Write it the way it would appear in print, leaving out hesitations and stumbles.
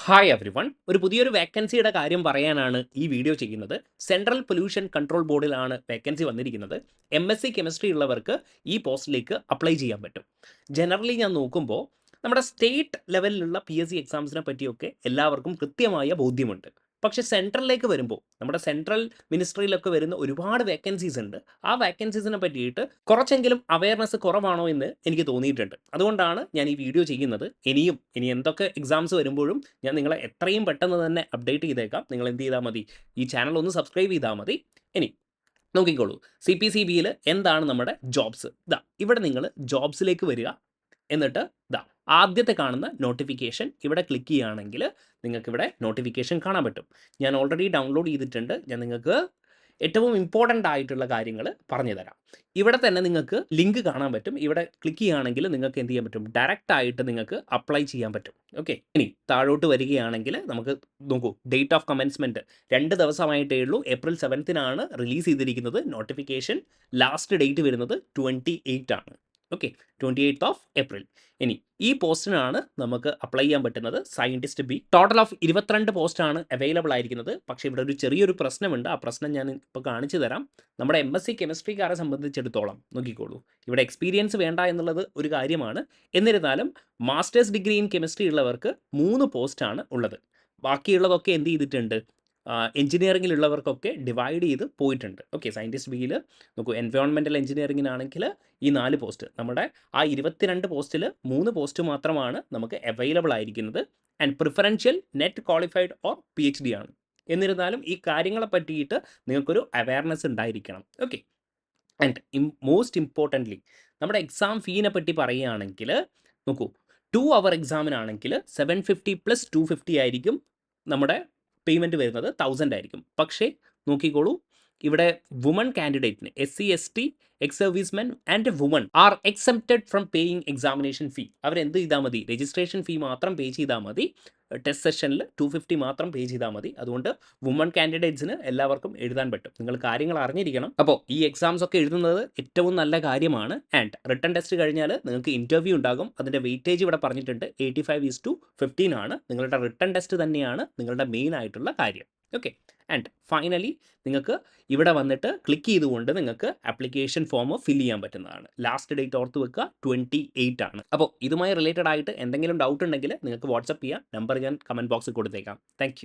Hi everyone. ഒരു പുതിയൊരു വേക്കൻസിയുടെ കാര്യം പറയാനാണ് ഈ വീഡിയോ ചെയ്യുന്നത്. സെൻട്രൽ പൊല്യൂഷൻ കൺട്രോൾ ബോർഡിലാണ് വേക്കൻസി വന്നിരിക്കുന്നത്. MSc കെമിസ്ട്രി ഉള്ളവർക്ക് ഈ പോസ്റ്റിലേക്ക് അപ്ലൈ ചെയ്യാൻ പറ്റും. ജനറലി ഞാൻ നോക്കുമ്പോൾ നമ്മുടെ സ്റ്റേറ്റ് ലെവലിലുള്ള PSC എക്സാംസിനെ പറ്റിയൊക്കെ എല്ലാവർക്കും കൃത്യമായ ബോധ്യമുണ്ട്. പക്ഷേ സെൻട്രലിലേക്ക് വരുമ്പോൾ നമ്മുടെ സെൻട്രൽ മിനിസ്ട്രിയിലൊക്കെ വരുന്ന ഒരുപാട് വേക്കൻസീസ് ഉണ്ട്. ആ വേക്കൻസീസിനെ പറ്റിയിട്ട് കുറച്ചെങ്കിലും അവയർനെസ് കുറവാണോ എന്ന് എനിക്ക് തോന്നിയിട്ടുണ്ട്. അതുകൊണ്ടാണ് ഞാൻ ഈ വീഡിയോ ചെയ്യുന്നത്. ഇനി എന്തൊക്കെ എക്സാംസ് വരുമ്പോഴും ഞാൻ നിങ്ങളെ എത്രയും പെട്ടെന്ന് തന്നെ അപ്ഡേറ്റ് ചെയ്തേക്കാം. നിങ്ങൾ എന്ത് ചെയ്താൽ മതി, ഈ ചാനൽ ഒന്ന് സബ്സ്ക്രൈബ് ചെയ്താൽ മതി. ഇനി നോക്കിക്കോളൂ, CPCBയിൽ എന്താണ് നമ്മുടെ ജോബ്സ്. ഇവിടെ നിങ്ങൾ ജോബ്സിലേക്ക് വരിക. എന്നിട്ട് ആദ്യത്തെ കാണുന്ന നോട്ടിഫിക്കേഷൻ ഇവിടെ ക്ലിക്ക് ചെയ്യുകയാണെങ്കിൽ നിങ്ങൾക്കിവിടെ നോട്ടിഫിക്കേഷൻ കാണാൻ പറ്റും. ഞാൻ ഓൾറെഡി ഡൗൺലോഡ് ചെയ്തിട്ടുണ്ട്. ഞാൻ നിങ്ങൾക്ക് ഏറ്റവും ഇമ്പോർട്ടൻ്റ് ആയിട്ടുള്ള കാര്യങ്ങൾ പറഞ്ഞു തരാം. ഇവിടെ തന്നെ നിങ്ങൾക്ക് ലിങ്ക് കാണാൻ പറ്റും. ഇവിടെ ക്ലിക്ക് ചെയ്യുകയാണെങ്കിൽ നിങ്ങൾക്ക് എന്ത് ചെയ്യാൻ പറ്റും, ഡയറക്റ്റ് ആയിട്ട് നിങ്ങൾക്ക് അപ്ലൈ ചെയ്യാൻ പറ്റും. ഓക്കെ, ഇനി താഴോട്ട് വരികയാണെങ്കിൽ നമുക്ക് നോക്കൂ, ഡേറ്റ് ഓഫ് കമൻസ്മെൻറ്റ് 2 ദിവസമായിട്ടേ ഉള്ളൂ. April 7th റിലീസ് ചെയ്തിരിക്കുന്നത്. നോട്ടിഫിക്കേഷൻ ലാസ്റ്റ് ഡേറ്റ് വരുന്നത് 28 ആണ്. Okay, 28th April. ഇനി ഈ പോസ്റ്റിനാണ് നമുക്ക് അപ്ലൈ ചെയ്യാൻ പറ്റുന്നത്, സയൻറ്റിസ്റ്റ് ബി. ടോട്ടൽ ഓഫ് 22 പോസ്റ്റാണ് അവൈലബിൾ ആയിരിക്കുന്നത്. പക്ഷേ ഇവിടെ ഒരു ചെറിയൊരു പ്രശ്നമുണ്ട്. ആ പ്രശ്നം ഞാൻ ഇപ്പോൾ കാണിച്ചു തരാം. നമ്മുടെ MSc കെമിസ്ട്രിക്കാരെ സംബന്ധിച്ചിടത്തോളം നോക്കിക്കോളൂ, ഇവിടെ എക്സ്പീരിയൻസ് വേണ്ട എന്നുള്ളത് ഒരു കാര്യമാണ്. എന്നിരുന്നാലും മാസ്റ്റേഴ്സ് ഡിഗ്രി ഇൻ കെമിസ്ട്രി ഉള്ളവർക്ക് 3 പോസ്റ്റാണ് ഉള്ളത്. ബാക്കിയുള്ളതൊക്കെ എന്ത് ചെയ്തിട്ടുണ്ട്, എഞ്ചിനീയറിങ്ങിലുള്ളവർക്കൊക്കെ ഡിവൈഡ് ചെയ്ത് പോയിട്ടുണ്ട്. ഓക്കെ, സയൻറ്റിസ്റ്റ് ബിയിൽ നോക്കൂ, എൻവയോൺമെൻറ്റൽ എഞ്ചിനീയറിങ്ങിനാണെങ്കിൽ ഈ 4 പോസ്റ്റ്, നമ്മുടെ ആ 22 പോസ്റ്റിൽ 3 പോസ്റ്റ് മാത്രമാണ് നമുക്ക് അവൈലബിൾ ആയിരിക്കുന്നത്. And preferential net qualified or PhD ആണ്. എന്നിരുന്നാലും ഈ കാര്യങ്ങളെ പറ്റിയിട്ട് നിങ്ങൾക്കൊരു അവയർനെസ് ഉണ്ടായിരിക്കണം. ഓക്കെ, ആൻഡ് മോസ്റ്റ് ഇമ്പോർട്ടൻ്റ്ലി നമ്മുടെ എക്സാം ഫീനെ പറ്റി പറയുകയാണെങ്കിൽ നോക്കൂ, 2 hour എക്സാമിനാണെങ്കിൽ 750 + 250 ആയിരിക്കും നമ്മുടെ പേയ്മെൻറ്റ് വരുന്നത്, 1000 ആയിരിക്കും. പക്ഷേ നോക്കിക്കോളൂ, ഇവിടെ വുമൺ കാൻഡിഡേറ്റിന് SC ST ex servicemen and woman are excepted from paying examination fee. അവരെന്ത് ചെയ്താൽ മതി, രജിസ്ട്രേഷൻ ഫീ മാത്രം പേ ചെയ്താൽ മതി. ടെസ്റ്റ് സെഷനിൽ 250 മാത്രം പേ ചെയ്താൽ മതി. അതുകൊണ്ട് വുമൺ കാൻഡിഡേറ്റ്സിന് എല്ലാവർക്കും എഴുതാൻ പറ്റും. നിങ്ങൾ കാര്യങ്ങൾ അറിഞ്ഞിരിക്കണം. അപ്പോൾ ഈ എക്സാംസ് ഒക്കെ എഴുതുന്നത് ഏറ്റവും നല്ല കാര്യമാണ്. ആൻഡ് റിട്ടൺ ടെസ്റ്റ് കഴിഞ്ഞാൽ നിങ്ങൾക്ക് ഇൻ്റർവ്യൂ ഉണ്ടാകും. അതിൻ്റെ വെയിറ്റേജ് ഇവിടെ പറഞ്ഞിട്ടുണ്ട്, 85:15 ആണ്. നിങ്ങളുടെ റിട്ടൺ ടെസ്റ്റ് തന്നെയാണ് നിങ്ങളുടെ മെയിൻ ആയിട്ടുള്ള കാര്യം. ഓക്കെ, ആൻഡ് ഫൈനലി നിങ്ങൾക്ക് ഇവിടെ വന്നിട്ട് ക്ലിക്ക് ചെയ്തുകൊണ്ട് നിങ്ങൾക്ക് ആപ്ലിക്കേഷൻ ഫോം ഫിൽ ചെയ്യാൻ പറ്റുന്നതാണ്. ലാസ്റ്റ് ഡേറ്റ് ഓർത്ത് വെക്കുക, 28 ആണ്. അപ്പോൾ ഇതുമായി റിലേറ്റഡ് ആയിട്ട് എന്തെങ്കിലും ഡൗട്ട് ഉണ്ടെങ്കിൽ നിങ്ങൾക്ക് വാട്സപ്പ് ചെയ്യാം. നമ്പർ ഞാൻ കമൻറ്റ് ബോക്സിൽ കൊടുത്തേക്കാം. താങ്ക്